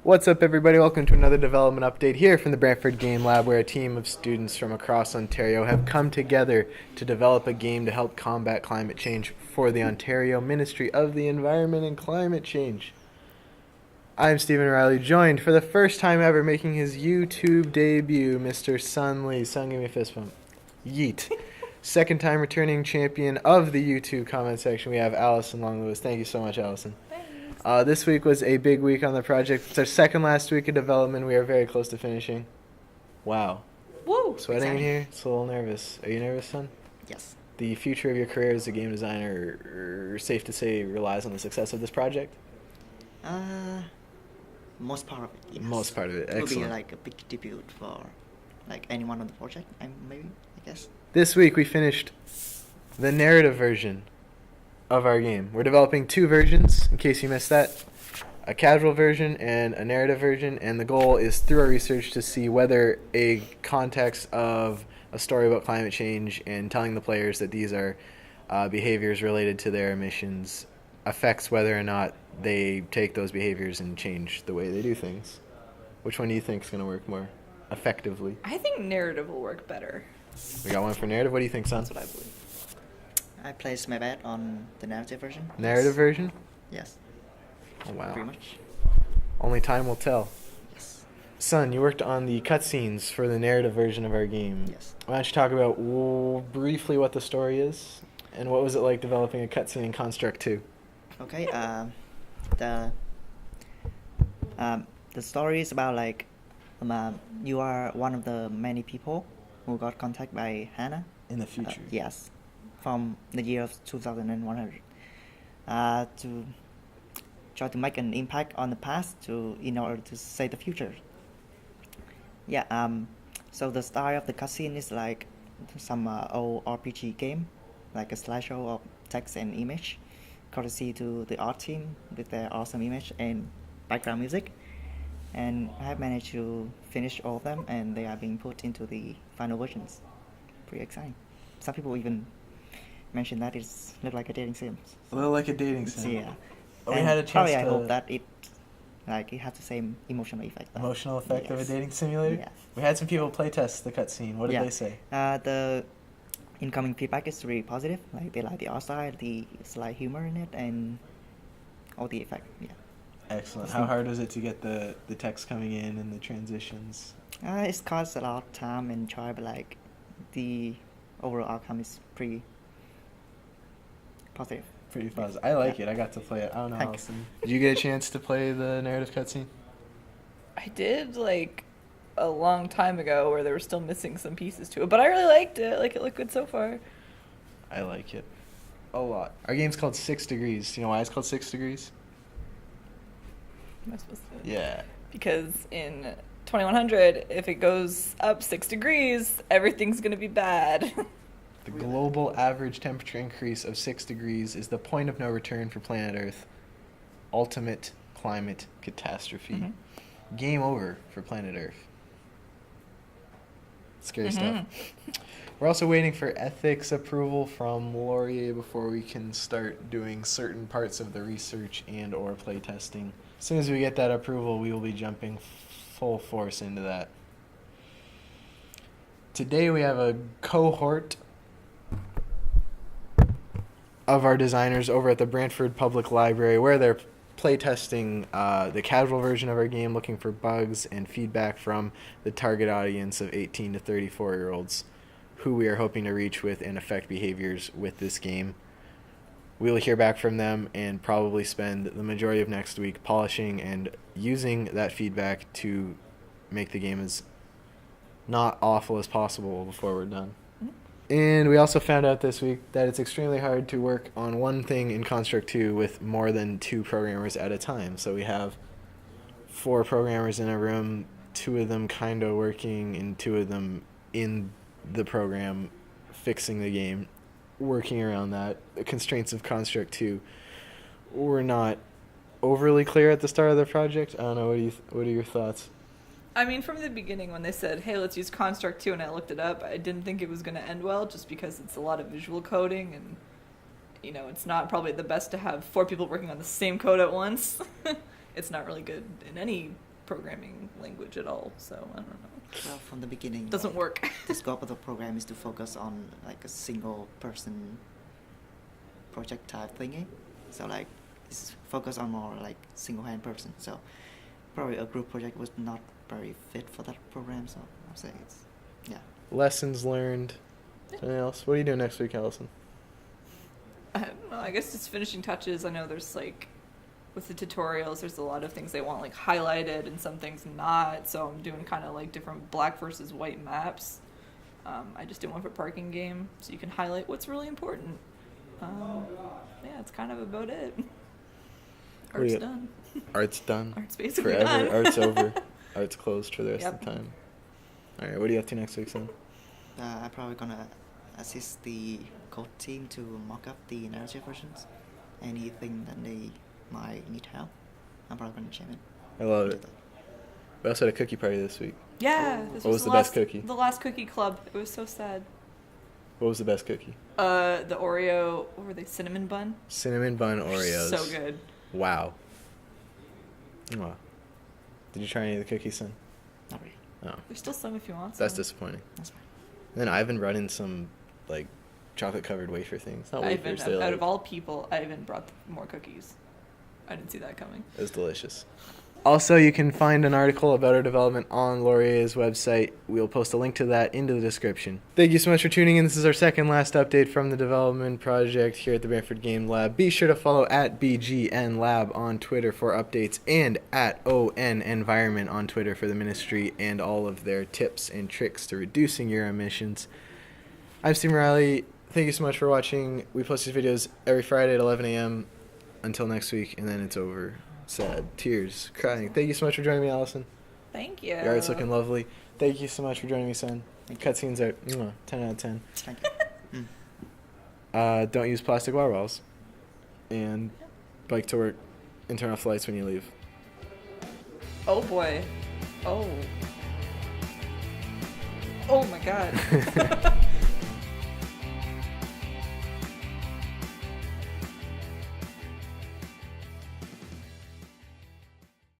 What's up, everybody? Welcome to another development update here from the BGNlab, where a team of students from across Ontario have come together to develop a game to help combat climate change for the Ontario Ministry of the Environment and Climate Change. I'm Stephen Riley, joined for the first time ever making his YouTube debut, Mr. Sun Lee. Sun, give me a fist bump. Yeet. Second time returning champion of the YouTube comment section, we have Allison Long Lewis. Thank you so much, Allison. This week was a big week on the project. It's our second last week of development. We are very close to finishing. Wow. Woo! Sweating in here? It's a little nervous. Are you nervous, son? Yes. The future of your career as a game designer, safe to say, relies on the success of this project? Most part of it, yes. Most part of it. Excellent. It will be like a big debut for like anyone on the project, maybe, I guess. This week we finished the narrative version of our game. We're developing two versions, in case you missed that. A casual version and a narrative version, and the goal is through our research to see whether a context of a story about climate change and telling the players that these are behaviors related to their emissions affects whether or not they take those behaviors and change the way they do things. Which one do you think is going to work more effectively? I think narrative will work better. We got one for narrative. What do you think, son? That's what I believe. I placed my bet on the narrative version. Narrative Yes. version? Yes. Oh, wow. Pretty much. Only time will tell. Yes. Son, you worked on the cutscenes for the narrative version of our game. Yes. Why don't you talk about briefly what the story is, and what was it like developing a cutscene in Construct 2? Okay. The story is about like you are one of the many people who got contacted by Hannah. In the future. Yes. From the year of 2100, to try to make an impact on the past in order to save the future. Yeah. So the style of the cutscene is like some old RPG game, like a slideshow of text and image, courtesy to the art team with their awesome image and background music. And I have managed to finish all of them, and they are being put into the final versions. Pretty exciting. Some people even mentioned that it's look like a dating sim. A little like a dating sim. Yeah. We And had a chance probably I to... hope that it has the same emotional effect. Emotional effect of a Yes. dating simulator? Yeah. We had some people playtest the cutscene. What did they say? The incoming feedback is really positive. Like they like the art style, the slight humor in it, and all the effect. Yeah. Excellent. How hard was it to get the text coming in and the transitions? It's cost a lot of time and try, but like the overall outcome is pretty positive. Pretty fuzz. I like it. I got to play it. I don't know, Thanks. Allison. Did you get a chance to play the narrative cutscene? I did like a long time ago where there were still missing some pieces to it, but I really liked it. Like it looked good so far. I like it a lot. Our game's called 6 Degrees. Do you know why it's called 6 Degrees? Am I supposed to? Yeah. Because in 2100, if it goes up 6 degrees, everything's gonna be bad. The global average temperature increase of 6 degrees is the point of no return for planet Earth. Ultimate climate catastrophe. Mhm. Game over for planet Earth. Scary stuff. We're also waiting for ethics approval from Laurier before we can start doing certain parts of the research and or play testing. As soon as we get that approval, we will be jumping full force into that. Today we have a cohort of our designers over at the Brantford Public Library, where they're playtesting the casual version of our game, looking for bugs and feedback from the target audience of 18 to 34-year-olds who we are hoping to reach with and affect behaviors with this game. We will hear back from them and probably spend the majority of next week polishing and using that feedback to make the game as not awful as possible before we're done. And we also found out this week that it's extremely hard to work on one thing in Construct 2 with more than 2 programmers at a time. So we have 4 programmers in a room, 2 of them kind of working and 2 of them in the program fixing the game, working around that. The constraints of Construct 2 were not overly clear at the start of the project. I don't know, what are your thoughts? I mean, from the beginning when they said, hey, let's use Construct 2, and I looked it up, I didn't think it was going to end well just because it's a lot of visual coding and you know, it's not probably the best to have 4 people working on the same code at once. It's not really good in any programming language at all, so I don't know. Well, from the beginning, Doesn't work. the scope of the program is to focus on like a single person project type thingy. So like it's focused on more like single hand person. So probably a group project was not very fit for that program. So I'm saying it's Lessons learned. Anything else? What are you doing next week, Allison? I don't know. I guess just finishing touches. I know there's like, with the tutorials, there's a lot of things they want like highlighted and some things not. So I'm doing kind of like different black versus white maps. I just did one for parking game, so you can highlight what's really important. Yeah, it's kind of about it. What do you- Art's done. Art's done. Art's basically Forever. done. Art's over. Art's closed for the rest Yep. of the time. All right, what are you up to next week, son? I'm probably gonna assist the code team to mock up the narrative versions. Anything that they might need help, I'm probably gonna chime in. I love Do it. that. We also had a cookie party this week. Yeah, this What was the the best last, cookie? The last cookie club. It was so sad. What was the best cookie? The Oreo, what were they? Cinnamon bun. Cinnamon bun Oreos. So good. Wow. Wow. Did you try any of the cookies, son? Not really. Oh, There's still some if you want. that's some. disappointing. That's fine. And then Ivan brought in some like chocolate-covered wafer things. Not Ivan, wafers. They're out like, of all people, Ivan brought more cookies. I didn't see that coming. It was delicious. Also, you can find an article about our development on Laurier's website. We'll post a link to that into the description. Thank you so much for tuning in. This is our second last update from the development project here at the Brantford Game Lab. Be sure to follow at BGNlab on Twitter for updates and at ON Environment on Twitter for the ministry and all of their tips and tricks to reducing your emissions. I'm Steve Riley. Thank you so much for watching. We post these videos every Friday at 11 a.m. Until next week, and then it's over. Sad. Tears. Crying. Thank you so much for joining me, Allison. Thank you. Your art's looking lovely. Thank you so much for joining me, son. Thank you. Cutscenes are 10 out of 10. Thank you. Don't use plastic water bottles. And bike to work and turn off lights when you leave. Oh boy. Oh. Oh my god.